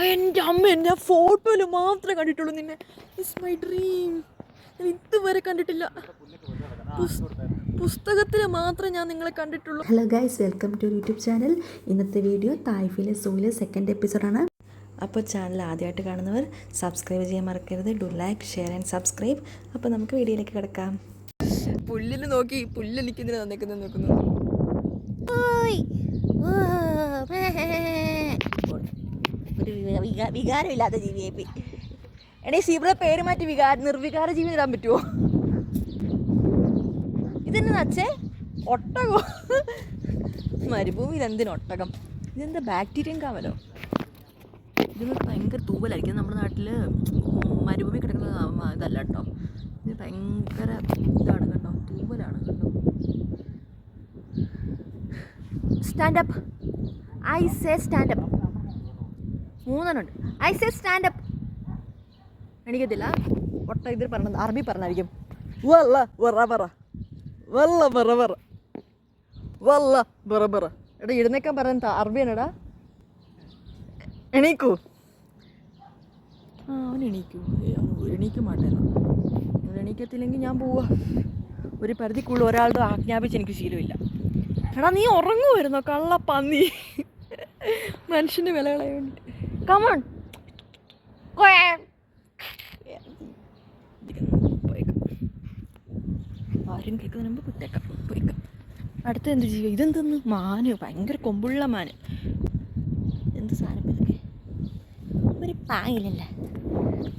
എൻ്റെ അമ്മ ഞാൻ ഫോട്ടോയിൽ മാത്രമേ കണ്ടിട്ടുള്ളൂ നിന്നെ. It's my dream. ഞാൻ ഇതുവരെ കണ്ടിട്ടില്ല. പുസ്തകത്തിൽ മാത്രമേ ഞാൻ നിങ്ങളെ കണ്ടിട്ടുള്ളൂ. Hello guys, welcome to YouTube channel. ഇന്നത്തെ വീഡിയോ തായ്ഫിലെ സൂയിലെ സെക്കൻഡ് എപ്പിസോഡാണ്. അപ്പോൾ ചാനൽ ആദ്യമായിട്ട് കാണുന്നവർ സബ്സ്ക്രൈബ് ചെയ്യാൻ മറക്കരുത്. Do like, share and subscribe. അപ്പോൾ നമുക്ക് വീഡിയോയിലേക്ക് കിടക്കാം. പുല്ലിൽ നോക്കി പുല്ലെനിക്കെന്തിനാ തന്നേക്കുന്നത് നോക്കുന്നു. ഒരു വികാരമില്ലാത്ത ജീവിയെ എടേ സീബ്ര പേര് മാറ്റി നിർവികാര ജീവി ഇടാൻ പറ്റുമോ? ഇതെന്നെ നച്ചേ ഒട്ടകോ? മരുഭൂമിയിൽ എന്തിനും ഒട്ടകം? ഇതെന്താ ബാക്ടീരിയൻ കാമലോ? ഇതിന് ഭയങ്കര തൂവലായിരിക്കും. നമ്മുടെ നാട്ടിൽ മരുഭൂമി കിടക്കുന്ന ഇതല്ല കേട്ടോ. ഇത് ഭയങ്കര ഇതാണ് കേട്ടോ, തൂവലാണ് കേട്ടോ. Stand up, I say stand up. മൂന്നെണ്ണുണ്ട്. I say stand up. എനിക്കത്തില്ല. ഒട്ട ഇതിൽ പറഞ്ഞത് അറബി പറഞ്ഞായിരിക്കും. വല്ല പറ പറ, വല്ല പറ പറ, വല്ല പറ പറ. എടാ എഴുന്നേക്കാൻ പറഞ്ഞ അറബിയാണെടാ. എണീക്കൂ. അവൻ എണീക്കൂ. എണീക്കും മാട്ടേന്നാ. അവൻ എണീക്കത്തില്ലെങ്കിൽ ഞാൻ പോവാ. ഒരു പരിധിക്കുള്ള ഒരാളുടെ ആജ്ഞാപിച്ച് എനിക്ക് ശീലമില്ല. എടാ നീ ഉറങ്ങുമായിരുന്നോ കള്ളപ്പന്നി? മനുഷ്യൻ്റെ വില കളയാൻ വേണ്ടി. കമോൺ. ആരും കേൾക്കുന്നതിന് മുമ്പ് കുത്തേക്കാം, പോയിക്കാം. അടുത്ത എന്ത് ജീവി? ഇതെന്തെന്ന്? മാന്, ഭയങ്കര കൊമ്പുള്ള മാന്. എന്ത് സാധനം ഇതൊക്കെ? ഒരു പാങ്ങിലല്ല,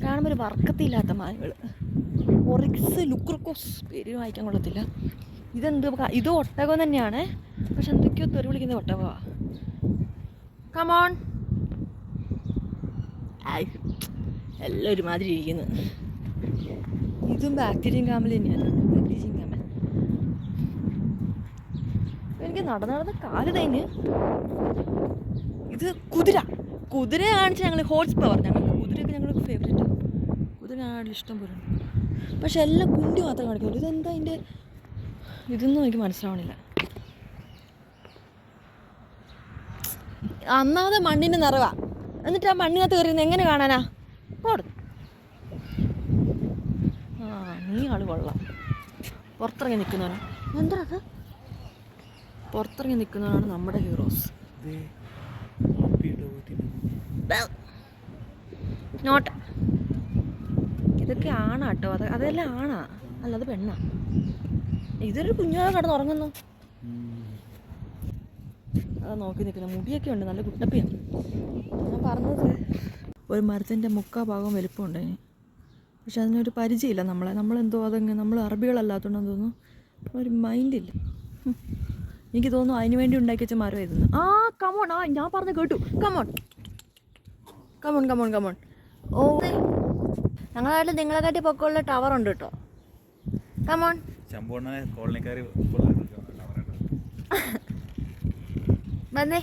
കാണുമ്പോൾ ഒരു വർക്കത്തില്ലാത്ത മാനുകൾ. ഒറിക്സ് ലുക്രക്കോസ്, പേര് വായിക്കാൻ കൊള്ളത്തില്ല. ഇതെന്ത്? ഇത് ഒട്ടകം തന്നെയാണ്, പക്ഷെ എന്തൊക്കെയോ തെറി വിളിക്കുന്ന ഒട്ടകമാണ്. കമോൺ. എല്ലാം ഒരുമാതിരി ഇരിക്കുന്നു. ഇതും ബാക്ടീരിയൻ കാമൽ തന്നെയാണ്. ബാക്ടീരിയൻ കാമൽ. എനിക്ക് നടന്ന് കാല് തേഞ്ഞ്. ഇത് കുതിര. കുതിര കാണിച്ച് ഞങ്ങൾ ഹോഴ്സ് പവർ. ഞങ്ങൾക്ക് കുതിരയൊക്കെ ഞങ്ങൾക്ക് ഫേവറേറ്റ്. കുതിര ആണെങ്കിൽ ഇഷ്ടം പോലെ. പക്ഷെ എല്ലാം കുണ്ടി മാത്രം കാണിക്കുള്ളൂ. ഇതെന്താ അതിൻ്റെ ഇതൊന്നും എനിക്ക് മനസ്സിലാവണില്ല. അന്നാതെ മണ്ണിൻ്റെ നിറവാ. എന്നിട്ട് ആ മണ്ണിനകത്ത് കയറിയുന്നത് എങ്ങനെ കാണാനാ? കൊടു. നീ ആള് കൊള്ളാം. പുറത്തിറങ്ങി നിൽക്കുന്നവനാണ്. എന്താ അത്? പുറത്തിറങ്ങി നിൽക്കുന്നവനാണ് നമ്മുടെ ഹീറോസ്. നോട്ട്. ഇതൊക്കെ ആണാട്ടോ. അതെല്ലാം ആണാ, അല്ലാതെ പെണ്ണാ. ഇതൊരു കുഞ്ഞാതെ കിടന്നുറങ്ങുന്നു. അത് നോക്കി നിൽക്കുന്ന മുടിയൊക്കെ ഉണ്ട്, നല്ല കുട്ടപ്പിയാണ്. ഞാൻ പറഞ്ഞത് ഒരു മരത്തിൻ്റെ മുക്കാ ഭാഗം വലിപ്പമുണ്ട് അതിന്. പക്ഷെ അതിനൊരു പരിചയമില്ല നമ്മളെന്തോ അതങ്ങ് നമ്മൾ അറബികളല്ലാത്തതുകൊണ്ടെന്ന് തോന്നുന്നു ഒരു മൈൻഡില്ല. എനിക്ക് തോന്നുന്നു അതിന് വേണ്ടി ഉണ്ടാക്കി വെച്ച മരമായിരുന്നു. കമോൺ. ഞാൻ പറഞ്ഞ് കേട്ടു. Come on come on come on come on. ഓ, ഞങ്ങളുടെ നാട്ടിൽ നിങ്ങളെക്കാട്ടി പൊക്കമുള്ള ടവർ ഉണ്ട് കേട്ടോ. കമോൺ. വന്നേ.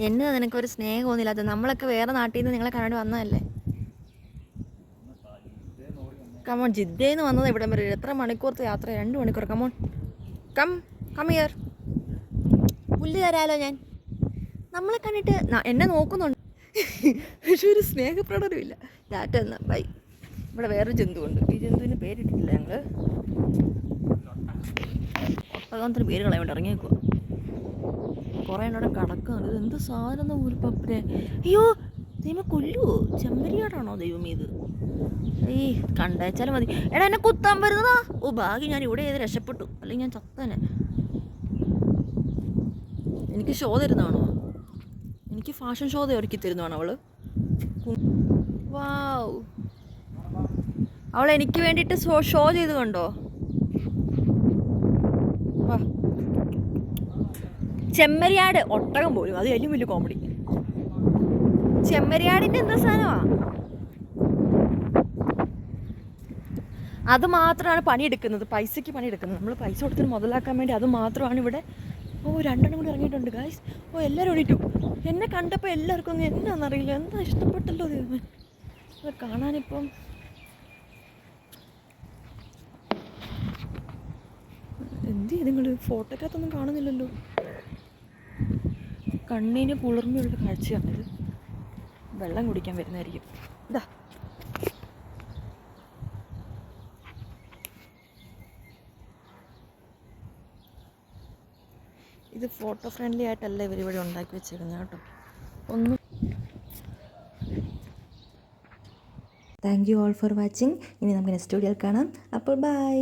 എന്നാ നിനക്കൊരു സ്നേഹം തോന്നില്ലാത്ത? നമ്മളൊക്കെ വേറെ നാട്ടിൽ നിന്ന് നിങ്ങളെ കണ്ടു വന്നതല്ലേ. കമോൺ. ജിദ്ദയിൽ നിന്ന് വന്നത് ഇവിടെ വരെ എത്ര മണിക്കൂറത്തെ യാത്ര? 2 മണിക്കൂർ. Come on, come here. പുല്ല് തരാലോ ഞാൻ. നമ്മളെ കണ്ടിട്ട് എന്നെ നോക്കുന്നുണ്ട്, പക്ഷെ ഒരു സ്നേഹപ്രകടനമില്ല. ടാറ്റ എന്നാ, ബൈ. ഇവിടെ വേറൊരു ജന്തുവുണ്ട്. ഈ ജന്തുവിന് പേരിട്ടിട്ടില്ല ഞങ്ങൾ. ഒട്ടകത്തിന് പേര് കളയാൻ വേണ്ടി ഇറങ്ങിയേക്കുക. കുറേ എണ്ണോടെ കിടക്കുന്നുണ്ട്. ഇത് എന്ത് സാധനം ഊരിപ്പപ്പരെ? അയ്യോ ദൈവം, കൊല്ലുവോ? ചെമ്മരിയാടാണോ ദൈവം ഇത്? കണ്ടേച്ചാലും മതി. എടാ എന്നെ കുത്താൻ വരുന്നതാ. ഓ ഭാഗ്യം, ഞാൻ ഇവിടെ ചെയ്ത് രക്ഷപ്പെട്ടു, അല്ലെങ്കിൽ ഞാൻ ചത്തനെ. എനിക്ക് ഷോ തരുന്നതാണോ? എനിക്ക് ഫാഷൻ ഷോ ഒരുക്കി തരുന്നതാണോ അവള്? വാവ്, അവൾ എനിക്ക് വേണ്ടിയിട്ട് ഷോ ചെയ്ത് കണ്ടോ? വാ. ചെമ്മരിയാട്, ഒട്ടകം പോലും, അത് ഏറ്റവും വലിയ കോമഡി. ചെമ്മരിയാടിൻ്റെ എന്താ സാധനമാണ്? അത് മാത്രമാണ് പണിയെടുക്കുന്നത്, പൈസയ്ക്ക് പണിയെടുക്കുന്നത്. നമ്മൾ പൈസ കൊടുത്തിന് മുതലാക്കാൻ വേണ്ടി അത് മാത്രമാണ് ഇവിടെ. ഓ, 2 എണ്ണം കൂടി ഇറങ്ങിയിട്ടുണ്ട് ഗായ്സ്. ഓ, എല്ലാവരും ഓടിയിട്ടു. എന്നെ കണ്ടപ്പോൾ എല്ലാവർക്കും ഒന്നും എന്നാണെന്നറിയില്ല, എന്താ ഇഷ്ടപ്പെട്ടല്ലോ ദൈവമേ. അത് കാണാനിപ്പം എന്ത് ചെയ്ത് നിങ്ങൾ? ഫോട്ടോക്കകത്തൊന്നും കാണുന്നില്ലല്ലോ. കണ്ണിന് കുളിർമയുള്ള കാഴ്ചയാണിത്. വെള്ളം കുടിക്കാൻ വരുന്നതായിരിക്കും. ഇതാ ഇത് ഫോട്ടോ ഫ്രണ്ട്ലി ആയിട്ടല്ല ഇവരിവിടെ ഉണ്ടാക്കി വെച്ചേക്കുന്നത് കേട്ടോ. ഒന്നും thank you all for watching. ഇനി നമുക്ക് നെക്സ്റ്റ് വീഡിയോയിൽ കാണാം. അപ്പോൾ ബൈ.